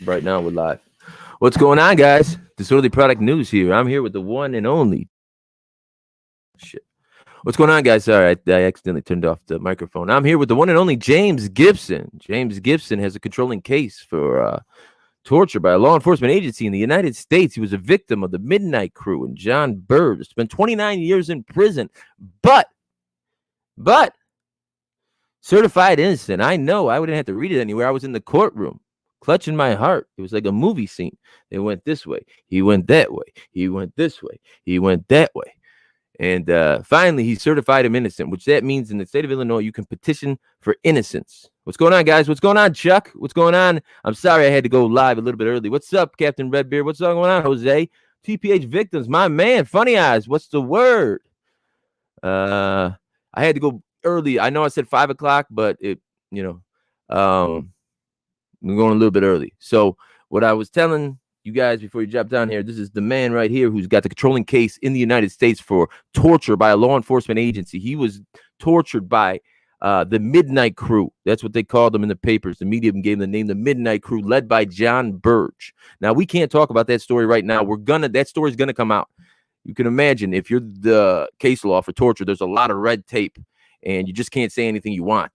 Right now we're live. What's going on, guys? Disorderly Product News here. I'm here with the one and only. Shit. What's going on, guys? Sorry, I accidentally turned off the microphone. I'm here with the one and only James Gibson. James Gibson has a controlling case for torture by a law enforcement agency in the United States. He was a victim of the Midnight Crew and John Burge. Spent 29 years in prison, but certified innocent. I know. I wouldn't have to read it anywhere. I was in the courtroom, clutching my heart. It was like a movie scene. They went this way. He went that way. He went this way. He went that way. And finally, he certified him innocent, which that means in the state of Illinois, you can petition for innocence. What's going on, guys? What's going on, Chuck? What's going on? I'm sorry I had to go live a little bit early. What's up, Captain Redbeard? What's going on, Jose? TPH victims, my man. Funny Eyes, what's the word? I had to go early. I know I said 5 o'clock, but we're going a little bit early. So what I was telling you guys before you drop down here, this is the man right here who's got the controlling case in the United States for torture by a law enforcement agency. He was tortured by the Midnight Crew. That's what they called them in the papers. The media gave them the name the Midnight Crew, led by John Burge. Now, we can't talk about that story right now. That story's gonna come out. You can imagine if you're the case law for torture, there's a lot of red tape, and you just can't say anything you want.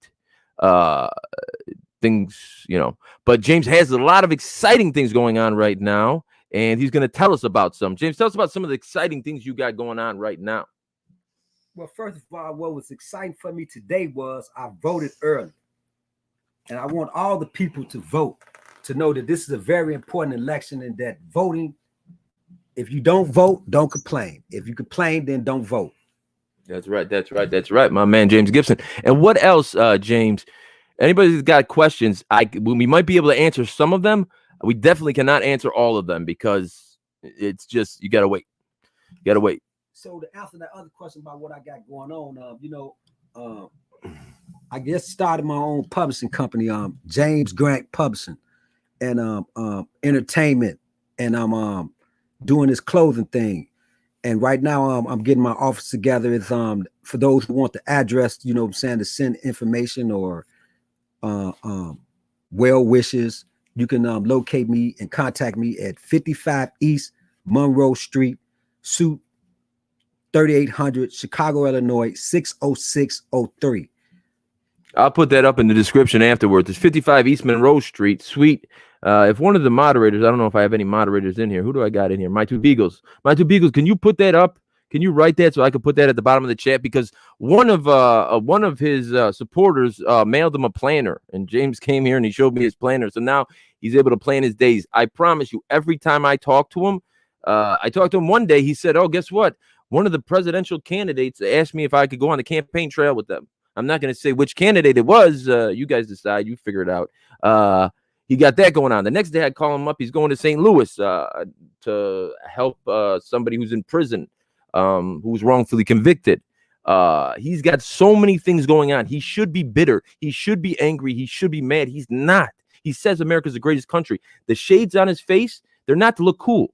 Things, but James has a lot of exciting things going on right now, and he's going to tell us about some. James, tell us about some of the exciting things you got going on right now. Well, first of all, what was exciting for me today was I voted early, and I want all the people to vote, to know that this is a very important election, and that voting, if you don't vote, don't complain. If you complain, then don't vote. That's right, my man, James Gibson. And what else, James? Anybody who's got questions, we might be able to answer some of them. We definitely cannot answer all of them because it's just, you gotta wait. So to answer that other question about what I got going on, I just started my own publishing company, James Grant Publishing, and entertainment, and I'm doing this clothing thing. And right now, I'm getting my office together. It's for those who want the address, to send information or well wishes. You can locate me and contact me at 55 East Monroe Street, Suite 3800, Chicago, Illinois 60603. I'll put that up in the description afterwards. It's 55 East Monroe Street, Suite. If one of the moderators, I don't know if I have any moderators in here. Who do I got in here? My two Beagles, can you put that up? Can you write that so I can put that at the bottom of the chat? Because one of his supporters mailed him a planner, and James came here and he showed me his planner. So now he's able to plan his days. I promise you, every time I talk to him, one day, he said, oh, guess what? One of the presidential candidates asked me if I could go on the campaign trail with them. I'm not going to say which candidate it was. You guys decide. You figure it out. He got that going on. The next day I call him up. He's going to St. Louis to help somebody who's in prison. Who was wrongfully convicted. He's got so many things going on. He should be bitter. He should be angry. He should be mad. He's not. He says America's the greatest country. The shades on his face, they're not to look cool.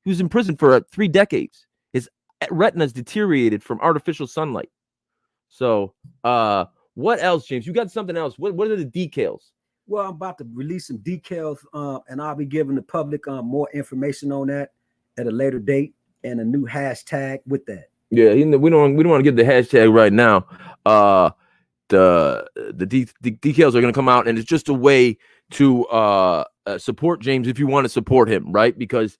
He was in prison for 3 decades. His retina's deteriorated from artificial sunlight. So what else, James? You got something else. What are the decals? Well, I'm about to release some decals, and I'll be giving the public more information on that at a later date, and a new hashtag with that. Yeah, we don't want to give the hashtag right now. The decals are going to come out, and it's just a way to support James if you want to support him, right? Because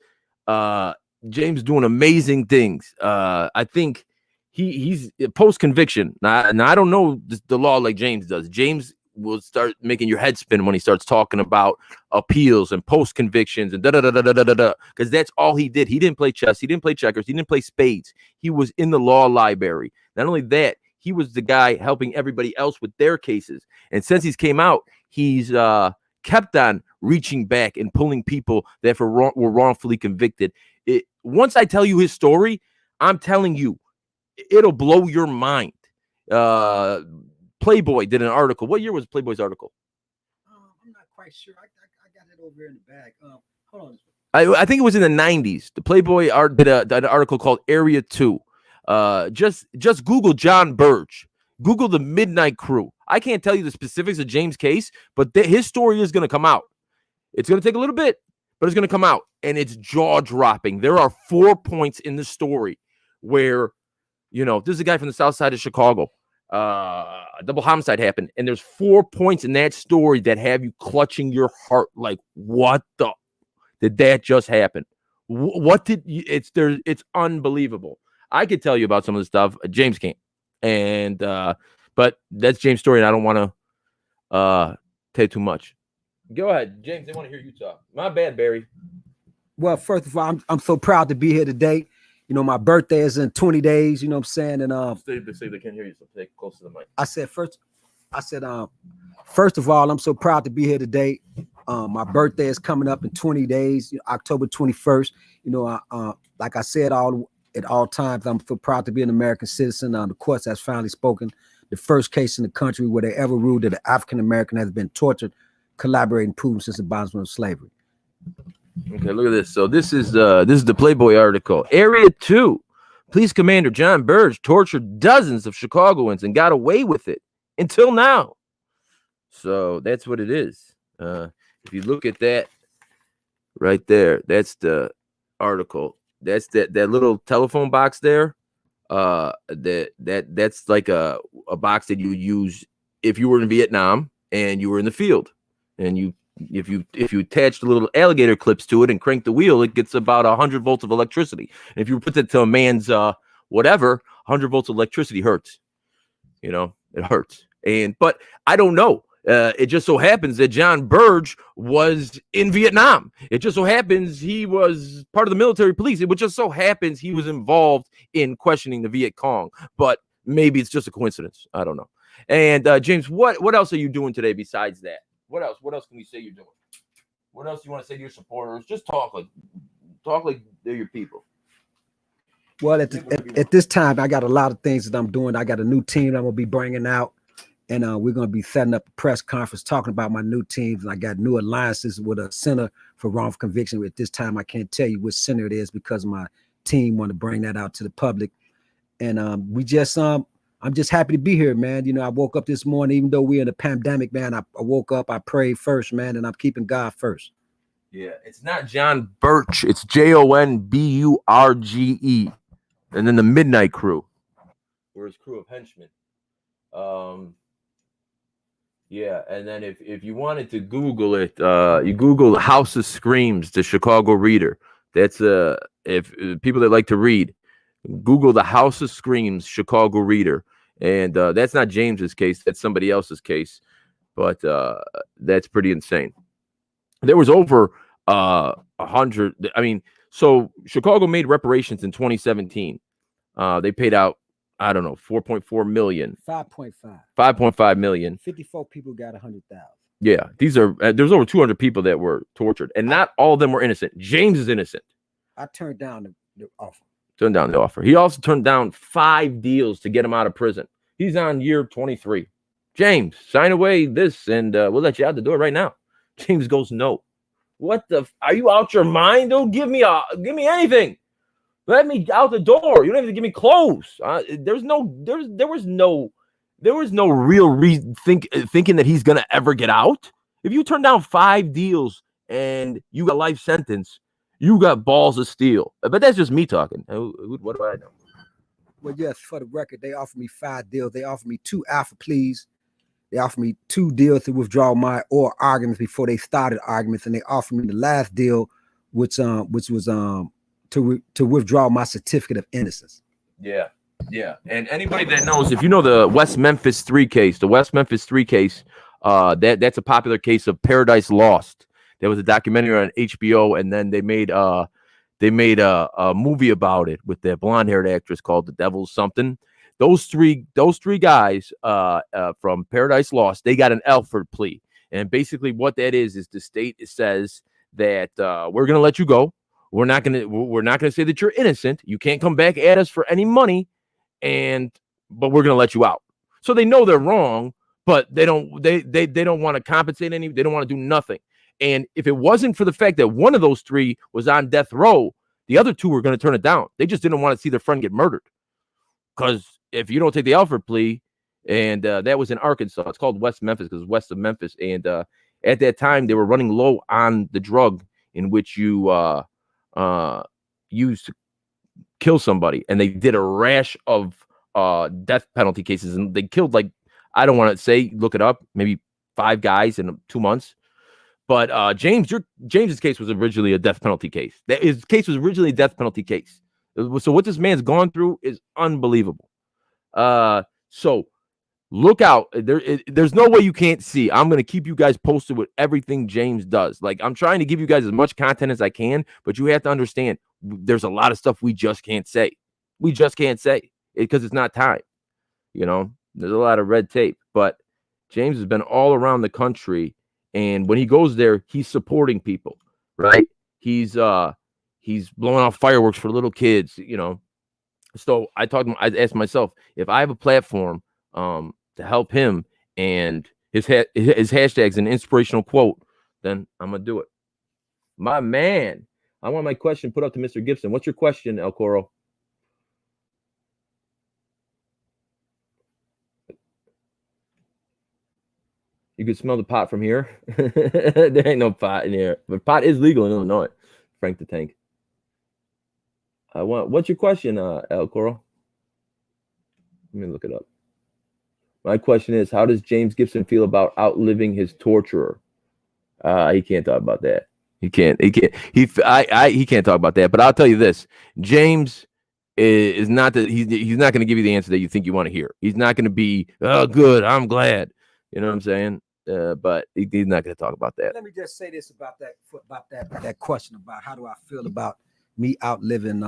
James doing amazing things. I think he's post conviction. Now I don't know the law like James does. James will start making your head spin when he starts talking about appeals and post convictions and because that's all he did. He didn't play chess, he didn't play checkers, he didn't play spades. He was in the law library. Not only that, he was the guy helping everybody else with their cases. And since he's came out, he's kept on reaching back and pulling people that were wrongfully convicted. Once I tell you his story, I'm telling you, it'll blow your mind. Playboy did an article. What year was Playboy's article? I'm not quite sure. I got it over here in the bag. Hold on. I think it was in the 90s. The Playboy did an article called Area 2. Just Google John Burge. Google the Midnight Crew. I can't tell you the specifics of James' case, but his story is going to come out. It's going to take a little bit, but it's going to come out, and it's jaw-dropping. There are 4 points in the story where, this is a guy from the south side of Chicago. A double homicide happened, and there's 4 points in that story that have you clutching your heart like, what the did that just happen? It's unbelievable. I could tell you about some of the stuff. James can't. And but that's James' story, and I don't want to take too much. Go ahead, James. They want to hear you talk. My bad, Barry. Well, first of all, I'm so proud to be here today. My birthday is in 20 days. You know what I'm saying? And they can't hear you, so stay close to the mic. First of all, I'm so proud to be here today. My birthday is coming up in 20 days, October 21st. Like I said, at all times, I'm so proud to be an American citizen. The courts has finally spoken. The first case in the country where they ever ruled that an African American has been tortured, collaborating, proven since the abolishment of slavery. Okay, look at this. So this is the Playboy article. Area 2, Police Commander John Burge tortured dozens of Chicagoans and got away with it until now. So that's what it is. If you look at that right there, that's the article. That's that little telephone box there. That's like a box that you use if you were in Vietnam and you were in the field, and if you attach the little alligator clips to it and crank the wheel, it gets about 100 volts of electricity. And if you put that to a man's 100 volts of electricity hurts. It hurts. But I don't know. It just so happens that John Burge was in Vietnam. It just so happens he was part of the military police. It just so happens he was involved in questioning the Viet Cong. But maybe it's just a coincidence. I don't know. And James, what else are you doing today besides that? What else? What else can we say you're doing? What else do you want to say to your supporters? Just talk like they're your people. Well, at this time, I got a lot of things that I'm doing. I got a new team that I'm gonna be bringing out. And we're going to be setting up a press conference talking about my new teams. And I got new alliances with a center for wrongful conviction. At this time, I can't tell you which center it is because my team want to bring that out to the public. And I'm just happy to be here, man. I woke up this morning, even though we're in a pandemic, man, I woke up, I prayed first, man, and I'm keeping God first. Yeah, it's not John Burge. It's JONBURGE. And then the Midnight Crew. Or his crew of henchmen. Yeah, and then if you wanted to Google it, you Google House of Screams, the Chicago Reader. That's if people that like to read, Google the House of Screams, Chicago Reader, and that's not James's case, that's somebody else's case, but that's pretty insane. There was over 100. I mean, so Chicago made reparations in 2017. They paid out, I don't know, 4.4 million. 5.5. 5.5 million. 54 people got 100,000. Yeah, these are there's over 200 people that were tortured, and not all of them were innocent. James is innocent. I turned down the offer. Turned down the offer. He also turned down 5 deals to get him out of prison. He's on year 23. James, sign away this, and we'll let you out the door right now. James goes, no. What the? Are you out your mind? Don't give me anything. Let me out the door. You don't have to give me clothes. There was no real reason thinking that he's gonna ever get out. If you turn down 5 deals and you got life sentence, you got balls of steel. But that's just me talking. What do I know? Well, yes, for the record, they offered me 5 deals. They offered me 2 alpha pleas. They offered me 2 deals to withdraw my oral arguments before they started arguments, and they offered me the last deal, which was to withdraw my certificate of innocence. Yeah. And anybody that knows, if you know the West Memphis 3 case, that's a popular case of Paradise Lost. There was a documentary on HBO, and then they made a movie about it with that blonde-haired actress called The Devil's Something. Those three guys from Paradise Lost, they got an Alford plea, and basically what that is the state says that we're gonna let you go. We're not gonna say that you're innocent. You can't come back at us for any money, but we're gonna let you out. So they know they're wrong, but they don't want to compensate any. They don't want to do nothing. And if it wasn't for the fact that one of those 3 was on death row, the other 2 were going to turn it down. They just didn't want to see their friend get murdered. Because if you don't take the Alford plea, and that was in Arkansas, it's called West Memphis because it's west of Memphis. And at that time they were running low on the drug in which you used to kill somebody, and they did a rash of death penalty cases, and they killed, like, I don't want to say, look it up, maybe 5 guys in 2 months. But James's case was originally a death penalty case. His case was originally a death penalty case. So what this man's gone through is unbelievable. So look out. There's no way you can't see. I'm going to keep you guys posted with everything James does. Like, I'm trying to give you guys as much content as I can, but you have to understand there's a lot of stuff we just can't say. We just can't say because it's not time. You know, there's a lot of red tape, but James has been all around the country. And when he goes there, he's supporting people, right? He's blowing off fireworks for little kids, you know. So I asked myself, if I have a platform to help him and his hashtag's an inspirational quote, then I'm gonna do it. My man, I want my question put up to Mr. Gibson. What's your question, El Coro? You could smell the pot from here. There ain't no pot in here, but pot is legal in Illinois. Frank the Tank. What's your question, El Coro? Let me look it up. My question is, how does James Gibson feel about outliving his torturer? He can't talk about that. He can't talk about that. But I'll tell you this: James is not that he's not going to give you the answer that you think you want to hear. He's not going to be, oh, good, I'm glad. You know what I'm saying? But he's not going to talk about that. Let me just say this about that question about how do I feel about me outliving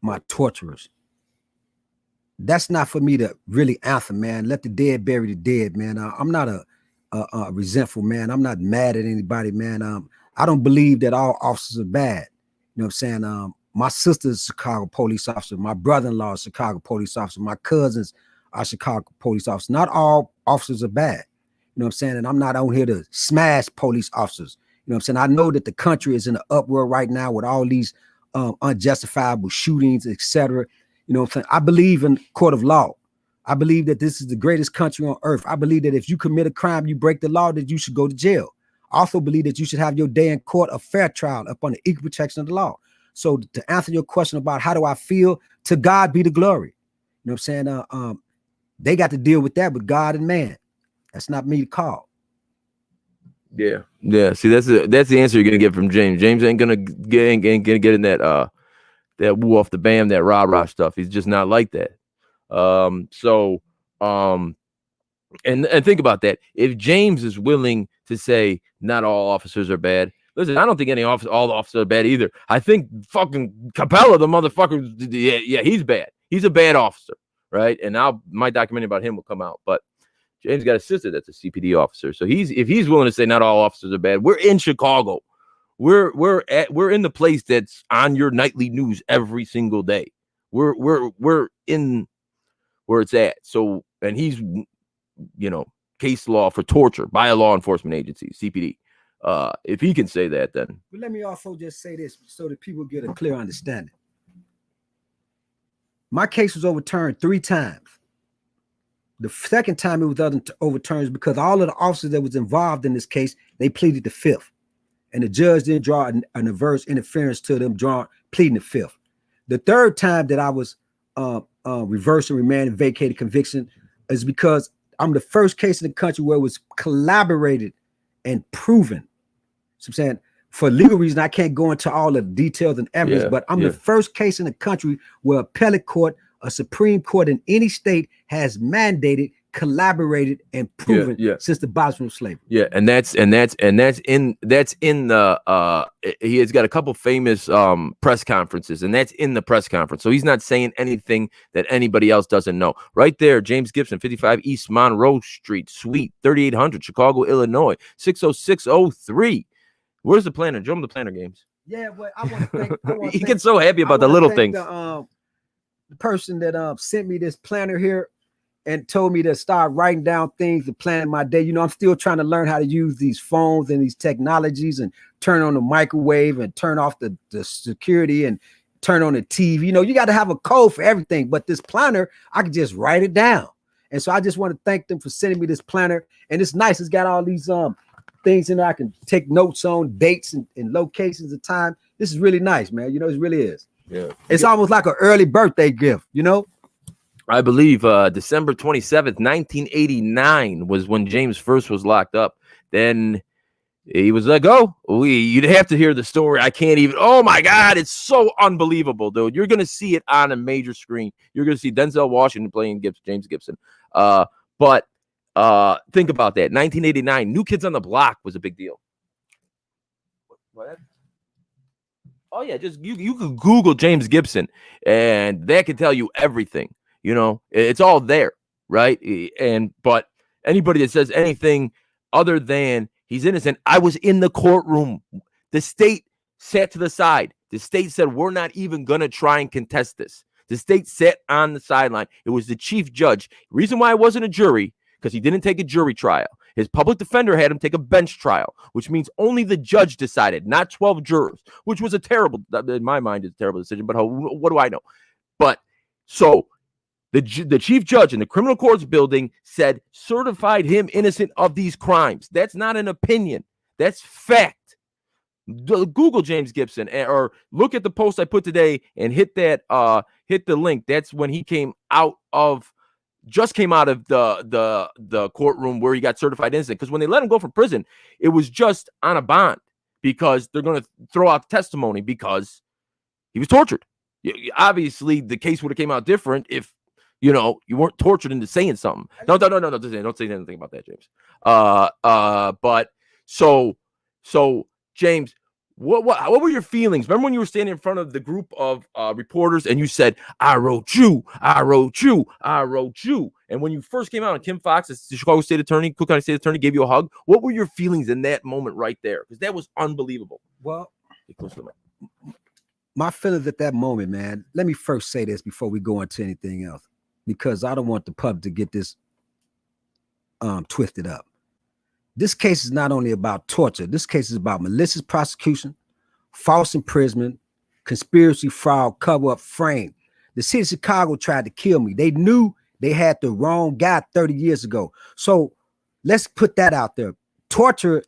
my torturers. That's not for me to really answer, man. Let the dead bury the dead, man. I'm not a resentful man. I'm not mad at anybody, man. I don't believe that all officers are bad. You know what I'm saying? My sister's a Chicago police officer. My brother-in-law is a Chicago police officer. My cousins are Chicago police officers. Not all officers are bad. You know what I'm saying? And I'm not on here to smash police officers. You know what I'm saying? I know that the country is in an uproar right now with all these unjustifiable shootings, etc. You know what I'm saying? I believe in court of law. I believe that this is the greatest country on earth. I believe that if you commit a crime, you break the law, that you should go to jail. I also believe that you should have your day in court, a fair trial upon the equal protection of the law. So to answer your question about how do I feel, to God be the glory. You know what I'm saying? They got to deal with that with God and man. That's not me to call. Yeah. See, that's the answer you're gonna get from James. James ain't gonna get in that woo off the bam, that rah stuff. He's just not like that. And think about that. If James is willing to say not all officers are bad, listen, I don't think all the officers are bad either. I think fucking Capella, the motherfucker, yeah, he's bad. He's a bad officer, right? And now my documentary about him will come out. But James got a sister that's a CPD officer, so if he's willing to say not all officers are bad. We're in Chicago. We're in the place that's on your nightly news every single day. We're in where it's at. So, and he's, you know, case law for torture by a law enforcement agency, CPD. If he can say that, then. But let me also just say this so that people get a clear understanding. My case was overturned 3 times. The second time it was overturned because all of the officers that was involved in this case, they pleaded the 5th. And the judge didn't draw an adverse interference to them pleading the 5th. The third time that I was reversed and remanded, vacated conviction is because I'm the first case in the country where it was collaborated and proven. So I'm saying, for legal reasons, I can't go into all the details and evidence, but I'm the first case in the country where appellate court, a Supreme Court in any state has mandated, collaborated, and proven since the abolishment of slavery. Yeah, and that's in the he has got a couple famous press conferences, and that's in the press conference. So he's not saying anything that anybody else doesn't know. Right there, James Gibson, 55 East Monroe Street, Suite 3800, Chicago, Illinois, 60603. Where's the planner? Show him the planner games. Yeah, but I want to thank. He gets so happy about the little things. The person that sent me this planner here and told me to start writing down things and planning my day. You know, I'm still trying to learn how to use these phones and these technologies and turn on the microwave and turn off the security and turn on the TV. You know, you got to have a code for everything. But this planner, I can just write it down. And so I just want to thank them for sending me this planner. And it's nice. It's got all these things in there I can take notes on, dates and locations of time. This is really nice, man. You know, it really is. Yeah. It's almost like an early birthday gift, you know? I believe December 27th, 1989 was when James first was locked up. Then he was let go. You'd have to hear the story. I can't even. Oh, my God. It's so unbelievable, dude. You're going to see it on a major screen. You're going to see Denzel Washington playing James Gibson. But think about that. 1989, New Kids on the Block was a big deal. What? Oh, yeah. Just you could Google James Gibson, and that can tell you everything. You know, it's all there, right? But anybody that says anything other than he's innocent, I was in the courtroom. The state sat to the side. The state said, we're not even going to try and contest this. The state sat on the sideline. It was the chief judge. Reason why it wasn't a jury, because he didn't take a jury trial. His public defender had him take a bench trial, which means only the judge decided, not 12 jurors, which was a terrible, in my mind, it's a terrible decision. But what do I know? But so the chief judge in the criminal courts building said, certified him innocent of these crimes. That's not an opinion. That's fact. Google James Gibson or look at the post I put today and hit the link. That's when he came out of the courtroom where he got certified innocent. Because when they let him go from prison, it was just on a bond because they're going to throw out testimony because he was tortured. Obviously, the case would have came out different if you weren't tortured into saying something. No. Don't say anything about that, James. But so James, what were your feelings? Remember when you were standing in front of the group of reporters and you said, I wrote you. And when you first came out, and Kim Fox, the Chicago State Attorney, Cook County State Attorney, gave you a hug, what were your feelings in that moment right there? Because that was unbelievable. Well, my feelings at that moment, man, let me first say this before we go into anything else, because I don't want the public to get this twisted up. This case is not only about torture. This case is about malicious prosecution, false imprisonment, conspiracy, fraud, cover-up, frame. The city of Chicago tried to kill me. They knew they had the wrong guy 30 years ago. So let's put that out there. Torture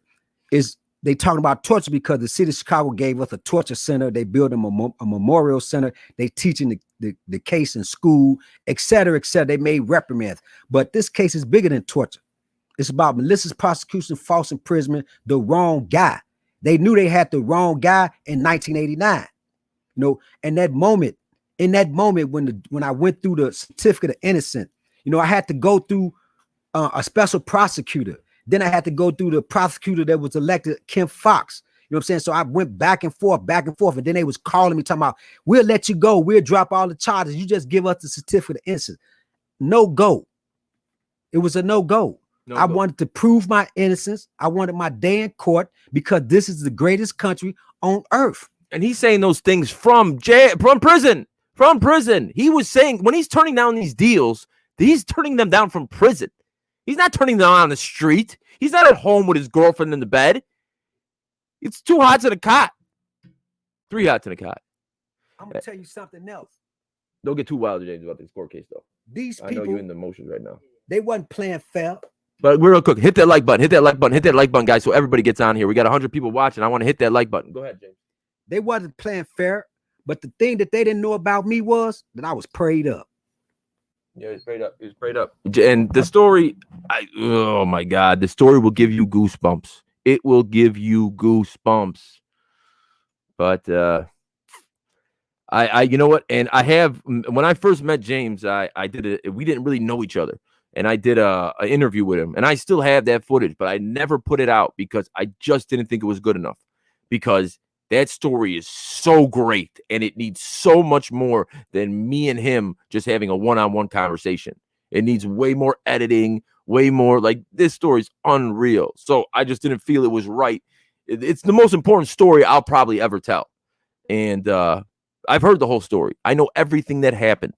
is, they talking about torture because the city of Chicago gave us a torture center. They built a memorial center. They teaching the case in school, et cetera, et cetera. They made reprimands. But this case is bigger than torture. It's about malicious prosecution, false imprisonment, the wrong guy. They knew they had the wrong guy in 1989. And in that moment when I went through the certificate of innocence, I had to go through a special prosecutor. Then I had to go through the prosecutor that was elected, Kim Fox. You know what I'm saying? So I went back and forth. And then they was calling me talking about, we'll let you go. We'll drop all the charges. You just give us the certificate of innocence. No go. It was a no go. I wanted to prove my innocence. I wanted my day in court because this is the greatest country on earth. And he's saying those things from prison. From prison. He was saying when he's turning down these deals, he's turning them down from prison. He's not turning them on the street. He's not at home with his girlfriend in the bed. It's 2 hots in a cot. 3 hots in a cot. I'm going to tell you something else. Don't get too wild, James, about this court case, though. These people, I know you're in the emotions right now. They wasn't playing fair. But real quick, hit that like button. Hit that like button, guys, so everybody gets on here. We got 100 people watching. I want to hit that like button. Go ahead, James. They wasn't playing fair, but the thing that they didn't know about me was that I was prayed up. Yeah, it's prayed up. It's prayed up. And the story, oh my God, the story will give you goosebumps. It will give you goosebumps. But I you know what? And I have, when I first met James, I did it. We didn't really know each other. And I did an interview with him. And I still have that footage, but I never put it out because I just didn't think it was good enough. Because that story is so great. And it needs so much more than me and him just having a one-on-one conversation. It needs way more editing, way more. Like, this story is unreal. So I just didn't feel it was right. It's the most important story I'll probably ever tell. And I've heard the whole story. I know everything that happened.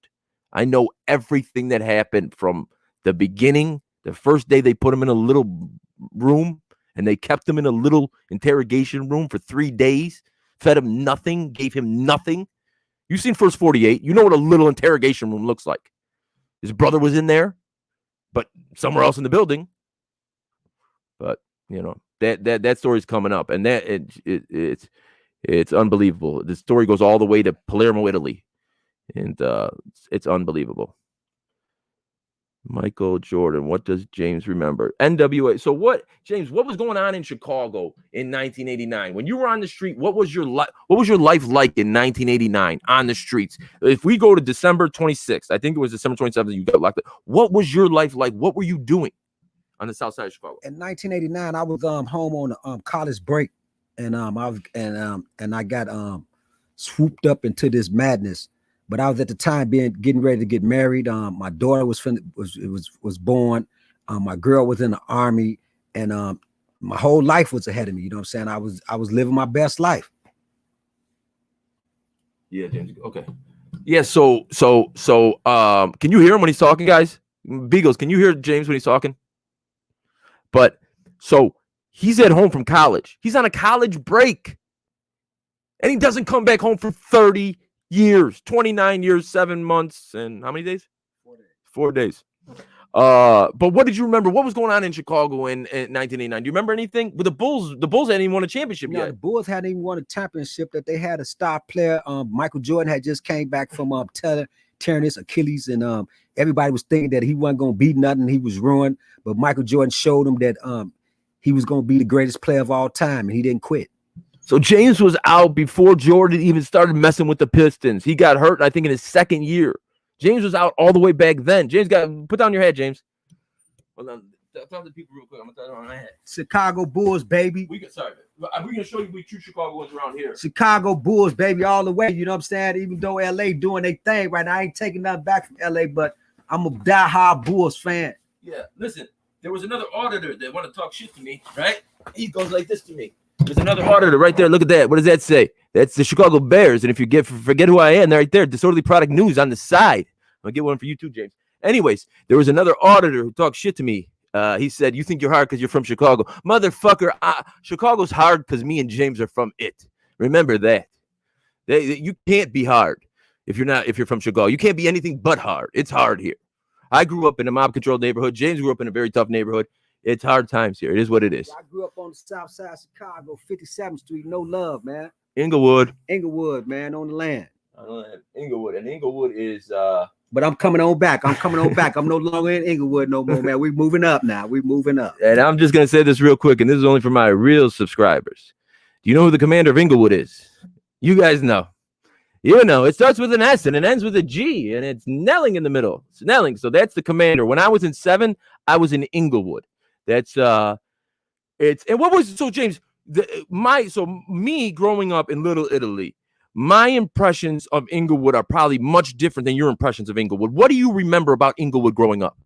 I know everything that happened from the beginning, the first day they put him in a little room and they kept him in a little interrogation room for 3 days, fed him nothing, gave him nothing. You've seen First 48. You know what a little interrogation room looks like. His brother was in there. but somewhere else in the building. But you know, that story's coming up, and that it's unbelievable. The story goes all the way to Palermo, Italy, and it's unbelievable. Michael Jordan, what does James remember? NWA. So what, James, what was going on in Chicago in 1989? When you were on the street, what was your life like in 1989 on the streets? If we go to December 26th, I think it was December 27th, you got locked up. What was your life like? What were you doing on the south side of Chicago? In 1989, I was home on a college break, and I got swooped up into this madness. But I was at the time getting ready to get married. My daughter was born. My girl was in the Army, and my whole life was ahead of me. You know what I'm saying? I was living my best life. Yeah, James. Okay. Yeah. So can you hear him when he's talking, guys? Beagles, can you hear James when he's talking? But so he's at home from college. He's on a college break, and he doesn't come back home for 30 years, 29 years, 7 months, and how many days? 4 days. 4 days. But what did you remember? What was going on in Chicago in 1989? Do you remember anything? With the Bulls hadn't even won a championship yet. The Bulls hadn't even won a championship. That they had a star player. Michael Jordan had just came back from tearing his Achilles, and everybody was thinking that he wasn't going to beat nothing. He was ruined, but Michael Jordan showed him that he was going to be the greatest player of all time, and he didn't quit. So James was out before Jordan even started messing with the Pistons. He got hurt, I think, in his second year. James was out all the way back then. James, put down your hat, James. Hold on. Tell the people real quick. I'm going to tell you on my head. Chicago Bulls, baby. We're going to show you we true Chicagoans around here. Chicago Bulls, baby, all the way. You know what I'm saying? Even though LA doing their thing right now, I ain't taking nothing back from LA, but I'm a diehard Bulls fan. Yeah, listen, there was another auditor that wanted to talk shit to me, right? He goes like this to me. There's another auditor right there. Look at that. What does that say? That's the Chicago Bears. And if you forget who I am, they're right there. Disorderly Product News on the side. I'll get one for you too, James. Anyways, there was another auditor who talked shit to me. He said, "You think you're hard because you're from Chicago, motherfucker? Chicago's hard because me and James are from it. Remember that. You can't be hard if you're from Chicago. You can't be anything but hard. It's hard here. I grew up in a mob-controlled neighborhood. James grew up in a very tough neighborhood. It's hard times here. It is what it is. I grew up on the south side of Chicago, 57th Street. No love, man. Inglewood, man, on the land. Inglewood, and Inglewood is. But I'm coming on back. I'm no longer in Inglewood no more, man. We're moving up now. We're moving up. And I'm just gonna say this real quick, and this is only for my real subscribers. Do you know who the commander of Inglewood is? You guys know. You know, it starts with an S and it ends with a G, and it's Snelling in the middle. Snelling. So that's the commander. When I was in 7, I was in Inglewood. That's it's and what was so James? Me growing up in Little Italy, my impressions of Inglewood are probably much different than your impressions of Inglewood. What do you remember about Inglewood growing up?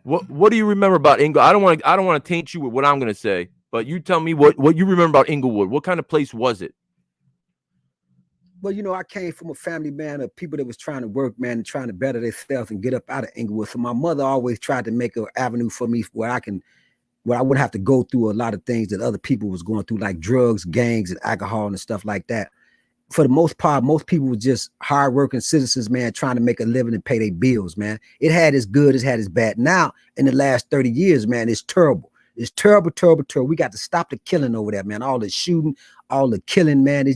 What do you remember about Inglewood? I don't want to taint you with what I'm going to say, but you tell me what you remember about Inglewood. What kind of place was it? Well, you know, I came from a family, man, of people that was trying to work, man, and trying to better themselves and get up out of Inglewood. So my mother always tried to make an avenue for me where I wouldn't have to go through a lot of things that other people was going through, like drugs, gangs, and alcohol and stuff like that. For the most part, most people were just hardworking citizens, man, trying to make a living and pay their bills, man. It had its good, it had its bad. Now, in the last 30 years, man, it's terrible. It's terrible, terrible, terrible. We got to stop the killing over there, man. All the shooting, all the killing, man.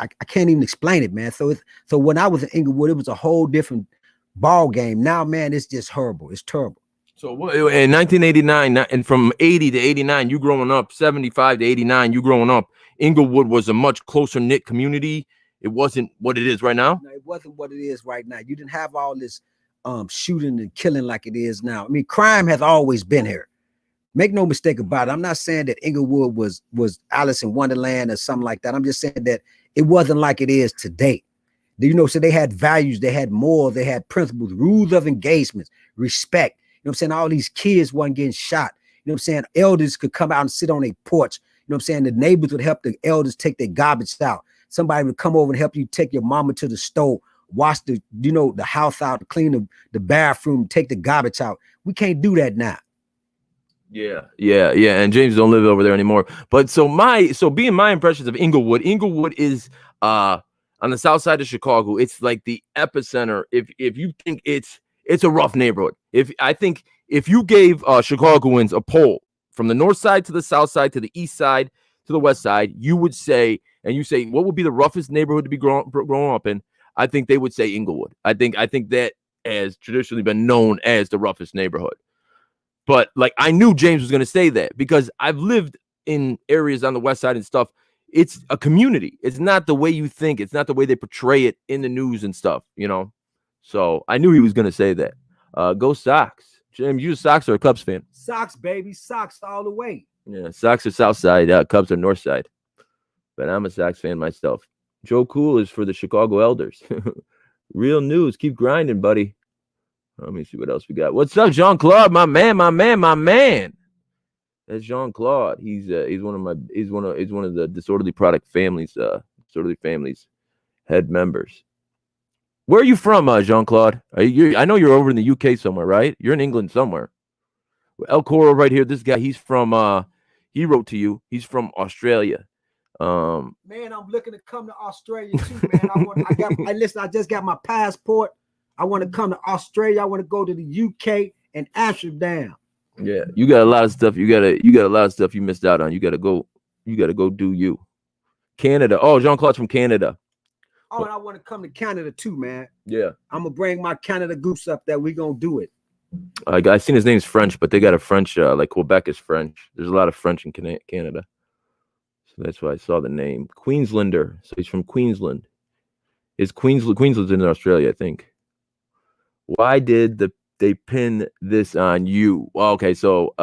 I can't even explain it, man. So when I was in Inglewood, it was a whole different ball game. Now, man, it's just horrible. It's terrible. So in 1989, and from 80 to 89, you growing up, 75 to 89, you growing up, Inglewood was a much closer knit community. It wasn't what it is right now. No, it wasn't what it is right now. You didn't have all this shooting and killing like it is now. I mean, crime has always been here. Make no mistake about it. I'm not saying that Inglewood was Alice in Wonderland or something like that. I'm just saying that it wasn't like it is today. You know, so they had values, they had morals, they had principles, rules of engagement, respect. You know what I'm saying? All these kids weren't getting shot. You know what I'm saying? Elders could come out and sit on a porch. You know what I'm saying? The neighbors would help the elders take their garbage out. Somebody would come over and help you take your mama to the store, wash the house out, clean the bathroom, take the garbage out. We can't do that now. Yeah. And James don't live over there anymore. But so being my impressions of Inglewood is on the south side of Chicago. It's like the epicenter. If you think it's a rough neighborhood. If you gave Chicagoans a poll from the north side to the south side to the east side to the west side, you would say, what would be the roughest neighborhood to be growing up in? I think they would say Inglewood. I think that has traditionally been known as the roughest neighborhood. But like, I knew James was going to say that because I've lived in areas on the west side and stuff. It's a community. It's not the way you think. It's not the way they portray it in the news and stuff, So I knew he was going to say that. Go Sox. James, you a Sox or a Cubs fan? Sox, baby. Sox all the way. Yeah, Sox are south side. Cubs are north side. But I'm a Sox fan myself. Joe Cool is for the Chicago Elders. Real news. Keep grinding, buddy. Let me see what else we got. What's up, Jean-Claude? My man. That's Jean-Claude. He's one of the disorderly families head members. Where are you from, Jean-Claude? I know you're over in the UK somewhere, right? You're in England somewhere. El Coro right here. This guy, he's from he wrote to you. He's from Australia. Man, I'm looking to come to Australia too, man. I just got my passport. I want to come to Australia. I want to go to the UK and Amsterdam. Yeah, you got a lot of stuff. You got a lot of stuff you missed out on. You got to go do you. Canada. Oh, Jean-Claude's from Canada. Oh, and I want to come to Canada too, man. Yeah. I'm gonna bring my Canada goose up there. We gonna do it. I seen his name's French, but they got a French, like Quebec is French. There's a lot of French in Canada. So that's why I saw the name. Queenslander. So he's from Queensland. Queensland's in Australia, I think. Why did they pin this on you? Well, okay, so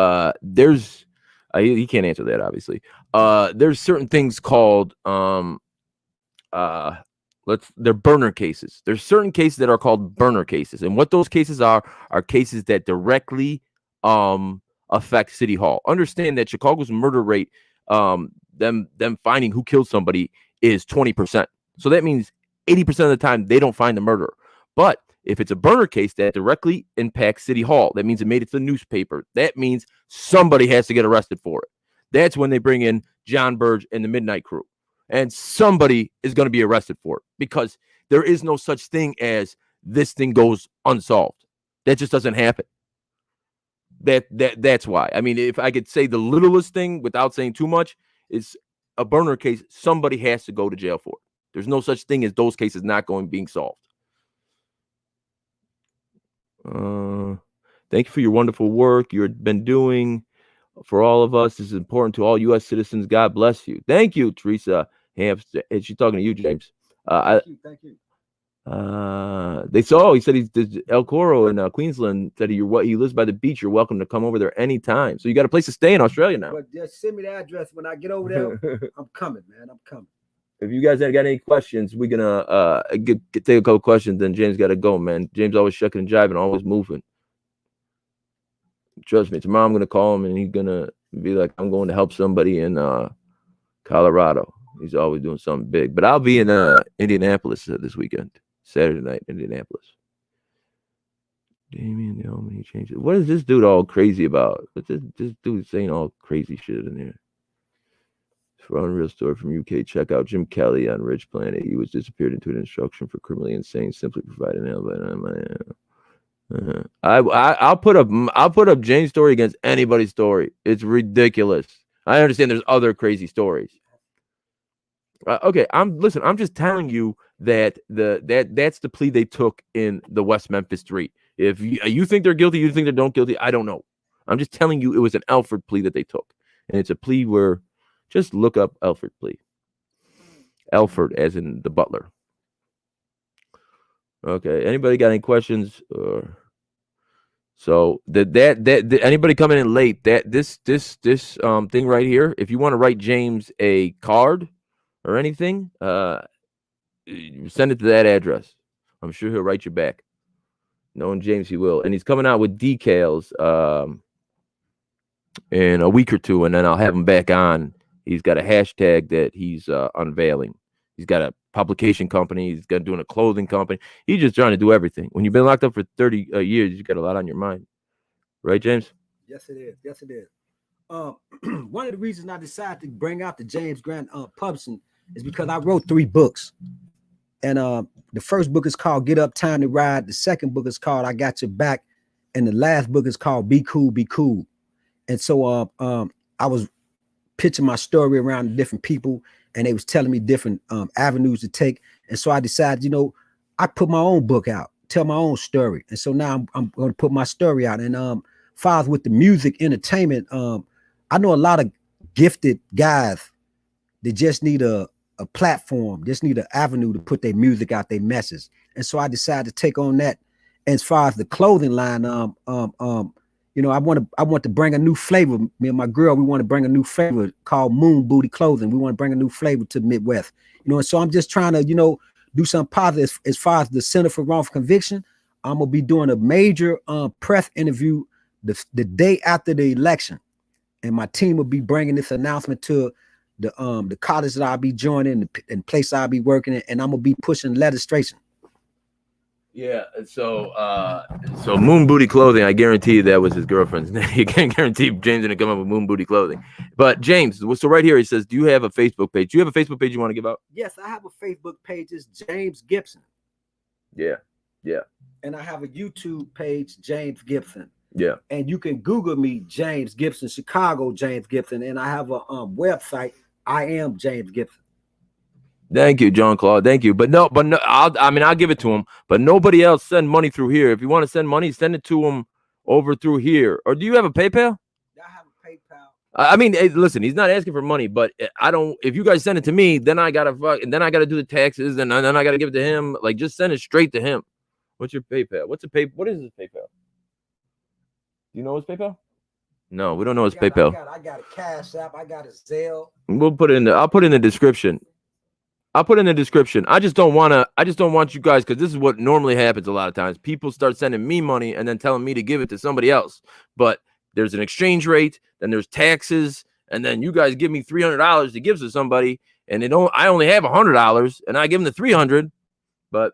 he can't answer that, obviously. There's certain things called they're burner cases. There's certain cases that are called burner cases, and what those cases are cases that directly affect City Hall. Understand that Chicago's murder rate, them finding who killed somebody is 20%. So that means 80% of the time they don't find the murderer. But if it's a burner case that directly impacts City Hall, that means it made it to the newspaper. That means somebody has to get arrested for it. That's when they bring in John Burge and the Midnight Crew. And somebody is going to be arrested for it because there is no such thing as this thing goes unsolved. That just doesn't happen. That's why. I mean, if I could say the littlest thing without saying too much, is a burner case, somebody has to go to jail for it. There's no such thing as those cases not being solved. Thank you for your wonderful work you've been doing for all of us. This is important to all U.S. citizens. God bless you. Thank you, Teresa Hamster. And she's talking to you, James. Thank you. He said he's El Coro in Queensland. Said he lives by the beach. You're welcome to come over there anytime. So you got a place to stay in Australia now. But just send me the address when I get over there. I'm coming, man. I'm coming. If you guys have got any questions, we're gonna take a couple questions. Then James got to go, man. James always shucking and jiving, always moving. Trust me. Tomorrow I'm gonna call him, and he's gonna be like, "I'm going to help somebody in Colorado." He's always doing something big. But I'll be in Indianapolis this weekend, Saturday night, Indianapolis. Damien, he changed it. What is this dude all crazy about? What's this dude saying all crazy shit in here? For unreal story from UK, check out Jim Kelly on Ridge Planet. He was disappeared into an instruction for criminally insane, simply providing I'll put up Jane's story against anybody's story. It's ridiculous. I understand there's other crazy stories. Okay, I'm just telling you that that's the plea they took in the West Memphis 3. If you think they're guilty, you think they don't guilty, I don't know. I'm just telling you it was an Alford plea that they took, and it's a plea where. Just look up Alford plea. Alford, as in the butler. Okay. Anybody got any questions? So that anybody coming in late? This thing right here. If you want to write James a card or anything, send it to that address. I'm sure he'll write you back. Knowing James, he will. And he's coming out with decals in a week or two, and then I'll have him back on. He's got a hashtag that he's unveiling. He's got a publication company. He's doing a clothing company. He's just trying to do everything. When you've been locked up for 30 years, you got a lot on your mind. Right, James? Yes, it is. Yes, it is. One of the reasons I decided to bring out the James Grant Publishing is because I wrote 3 books. And the first book is called Get Up, Time to Ride. The second book is called I Got Your Back. And the last book is called Be Cool, Be Cool. And so I was pitching my story around to different people, and they was telling me different avenues to take. And so I decided, you know, I put my own book out, tell my own story. And so now I'm going to put my story out. And files with the music entertainment, I know a lot of gifted guys that just need a platform, just need an avenue to put their music out, their message. And so I decided to take on that. And as far as the clothing line, you know, I want to bring a new flavor. Me and my girl, we want to bring a new flavor called Moon Booty Clothing. We want to bring a new flavor to the Midwest. You know, and so I'm just trying to, you know, do something positive as far as the Center for Wrongful Conviction. I'm gonna be doing a major press interview the day after the election, and my team will be bringing this announcement to the college that I'll be joining and place I'll be working in, and I'm gonna be pushing legislation. Yeah, so Moon Booty Clothing, I guarantee that was his girlfriend's name. You can't guarantee James didn't come up with Moon Booty Clothing. But James, so right here he says, do you have a Facebook page? Do you have a Facebook page you want to give out? Yes, I have a Facebook page. It's James Gibson. Yeah. And I have a YouTube page, James Gibson. Yeah. And you can Google me, James Gibson, Chicago James Gibson. And I have a website, I am James Gibson. Thank you, John Claude. Thank you. But no, I'll give it to him. But nobody else send money through here. If you want to send money, send it to him over through here. Or do you have a PayPal? I have a PayPal. I mean, hey, listen, he's not asking for money, but I don't. If you guys send it to me, then I gotta do the taxes, and then I gotta give it to him. Like, just send it straight to him. What's your PayPal? What is his PayPal? Do you know his PayPal? No, we don't know his PayPal. I got a Cash App. I got a Zelle. We'll put it in I'll put it in the description. I just don't want you guys, because this is what normally happens a lot of times. People start sending me money and then telling me to give it to somebody else. But there's an exchange rate, then there's taxes, and then you guys give me $300 to give to somebody, and I only have $100, and I give them the $300, but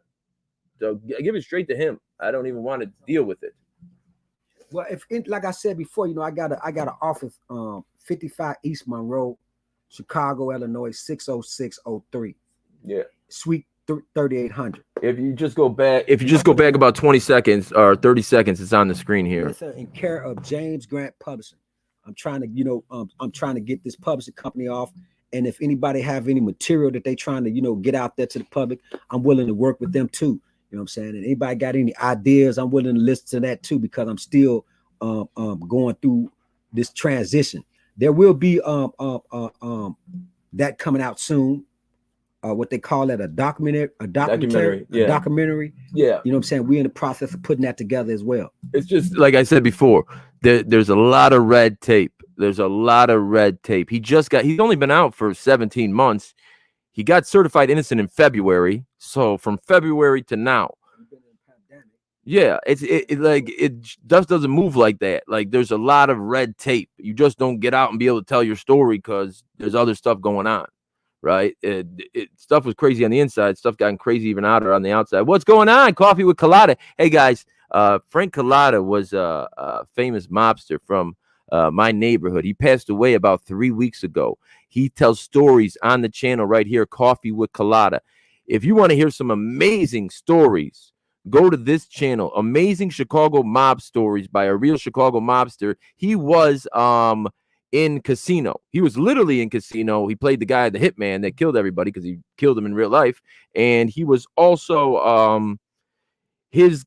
so I give it straight to him. I don't even want to deal with it. Well, like I said before, you know, I got an office, 55 East Monroe, Chicago, Illinois, 60603. Yeah. Suite 3800. If you just go back about 20 seconds or 30 seconds, it's on the screen here. Yes, sir, in care of James Grant Publishing. I'm trying to, you know, I'm trying to get this publishing company off. And if anybody have any material that they trying to, you know, get out there to the public, I'm willing to work with them too. You know what I'm saying? And anybody got any ideas, I'm willing to listen to that too, because I'm still going through this transition. There will be that coming out soon. What they call it, a documentary. Yeah. Documentary. Yeah. You know what I'm saying? We're in the process of putting that together as well. It's just like I said before, there's a lot of red tape. He's only been out for 17 months. He got certified innocent in February. So from February to now. Yeah, it just doesn't move like that. Like, there's a lot of red tape. You just don't get out and be able to tell your story because there's other stuff going on. Right, stuff was crazy on the inside. Stuff gotten crazy even outer on the outside. What's going on? Coffee with Colada. Hey guys, Frank Colada was a famous mobster from my neighborhood. He passed away about 3 weeks ago. He tells stories on the channel right here, Coffee with Colada. If you want to hear some amazing stories, go to this channel. Amazing Chicago mob stories by a real Chicago mobster. He was in Casino. He was literally in Casino. He played the guy, the hitman that killed everybody, because he killed them in real life. And he was also his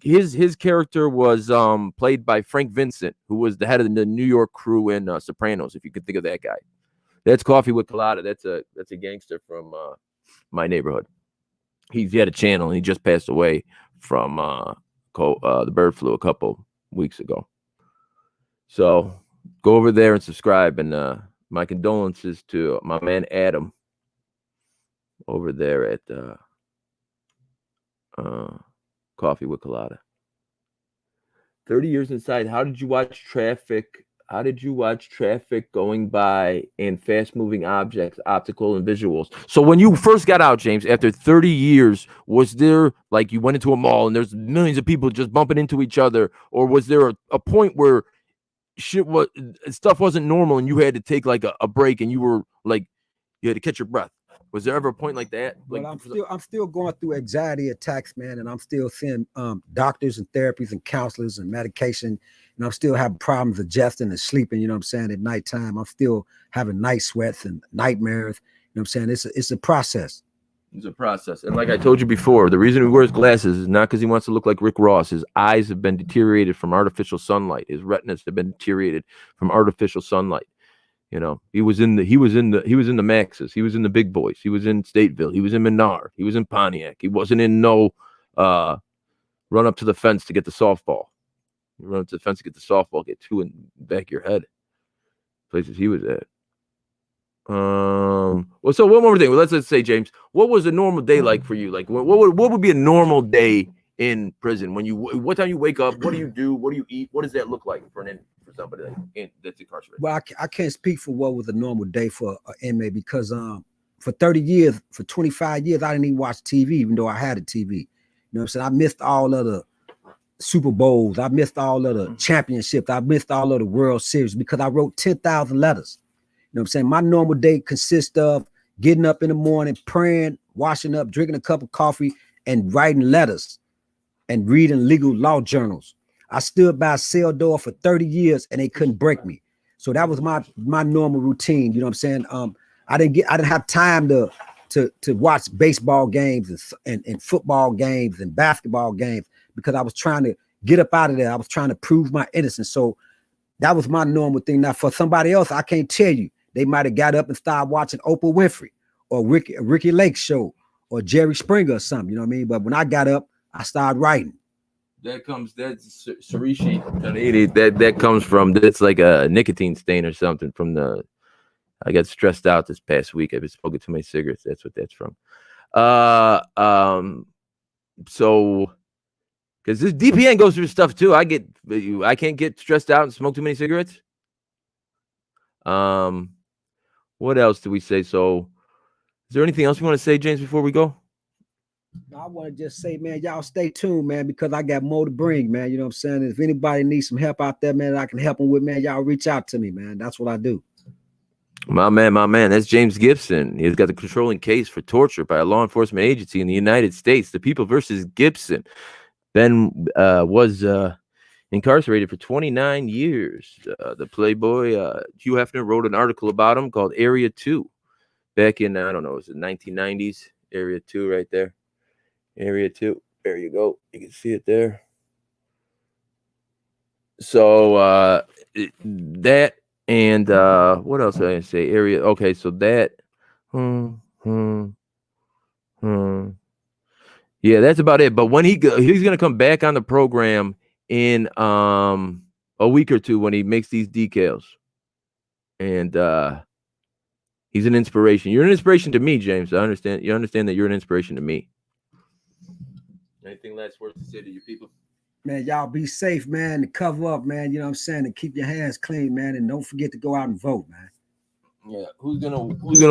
character was played by Frank Vincent, who was the head of the New York crew in Sopranos, if you could think of that guy. That's Coffee with Colada. That's a gangster from my neighborhood. He had a channel, and he just passed away from the bird flu a couple weeks ago. So go over there and subscribe, and my condolences to my man Adam over there at Coffee with Colada. 30 years inside. How did you watch traffic? How did you watch traffic going by and fast-moving objects, optical and visuals? So when you first got out, James, after 30 years, was there, like, you went into a mall and there's millions of people just bumping into each other, or was there a point where stuff wasn't normal and you had to take like a break and you were like, you had to catch your breath. Was there ever a point like that? Like, well, I'm still going through anxiety attacks, man, and I'm still seeing doctors and therapies and counselors and medication, and I'm still having problems adjusting and sleeping. You know what I'm saying? At nighttime, I'm still having night sweats and nightmares. You know what I'm saying? It's a process. It's a process, and like I told you before, the reason he wears glasses is not because he wants to look like Rick Ross. His eyes have been deteriorated from artificial sunlight. His retinas have been deteriorated from artificial sunlight. You know, he was in the Maxes. He was in the big boys. He was in Stateville. He was in Menard. He was in Pontiac. He wasn't in no run up to the fence to get the softball. You run up to the fence to get the softball, get two in the back of your head. Places he was at. Well, so one more thing. Well, let's say, James, what was a normal day like for you? Like, what would be a normal day in prison? What time you wake up? What do you do? What do you eat? What does that look like for somebody that's incarcerated? Well, I can't speak for what was a normal day for an inmate because for 30 years, for 25 years, I didn't even watch TV, even though I had a TV. You know what I'm saying? I missed all of the Super Bowls. I missed all of the championships. I missed all of the World Series because I wrote 10,000 letters. You know what I'm saying? My normal day consists of getting up in the morning, praying, washing up, drinking a cup of coffee, and writing letters and reading legal law journals. I stood by a cell door for 30 years and they couldn't break me. So that was my normal routine. You know what I'm saying? I didn't have time to watch baseball games and football games and basketball games because I was trying to get up out of there. I was trying to prove my innocence. So that was my normal thing. Now for somebody else, I can't tell you. They might have got up and started watching Oprah Winfrey or Ricky Lake show or Jerry Springer or something. You know what I mean? But when I got up, I started writing. That's Sarishi. That comes from, that's like a nicotine stain or something from I got stressed out this past week. I've been smoking too many cigarettes. That's what that's from. So because this DPN goes through stuff too. I can't get stressed out and smoke too many cigarettes. What else do we say? So is there anything else you want to say, James, before we go? I want to just say, man, y'all stay tuned, man, because I got more to bring, man. You know what I'm saying? If anybody needs some help out there, man, I can help them with, man, y'all reach out to me, man. That's what I do. My man. That's James Gibson. He's got the controlling case for torture by a law enforcement agency in the United States. The People versus Gibson. Ben was incarcerated for 29 years. The Playboy, Hugh Hefner, wrote an article about him called Area 2 back in, I don't know, was it 1990s? Area 2 right there. Area 2. There you go. You can see it there. So that and what else did I say? Area. Okay, so that. Yeah, that's about it. But when he's gonna come back on the program in a week or two when he makes these decals, and he's an inspiration. You're an inspiration to me, James. I understand. You understand that you're an inspiration to me. Anything last words to say to your people? Man, y'all be safe, man, and cover up, man. You know what I'm saying? And keep your hands clean, man. And don't forget to go out and vote, man. Yeah. Who's gonna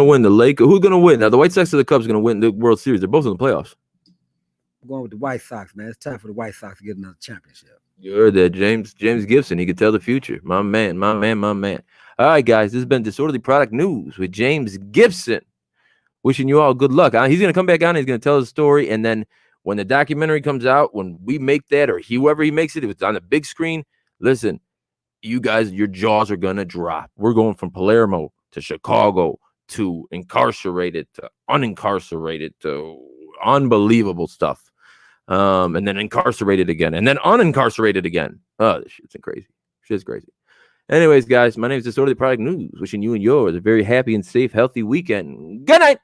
win? The Lakers? Who's gonna win? Now the White Sox or the Cubs are gonna win the World Series. They're both in the playoffs. I'm going with the White Sox, man. It's time for the White Sox to get another championship. You heard that, James Gibson. He could tell the future. My man. All right, guys. This has been Disorderly Product News with James Gibson. Wishing you all good luck. He's gonna come back on. He's gonna tell his story, and then when the documentary comes out, when we make that, or whoever he makes it, if it's on the big screen, listen, you guys, your jaws are going to drop. We're going from Palermo to Chicago to incarcerated to unincarcerated to unbelievable stuff. And then incarcerated again and then unincarcerated again. Oh, this shit's crazy. Shit's crazy. Anyways, guys, my name is Disorderly Product News. Wishing you and yours a very happy and safe, healthy weekend. Good night.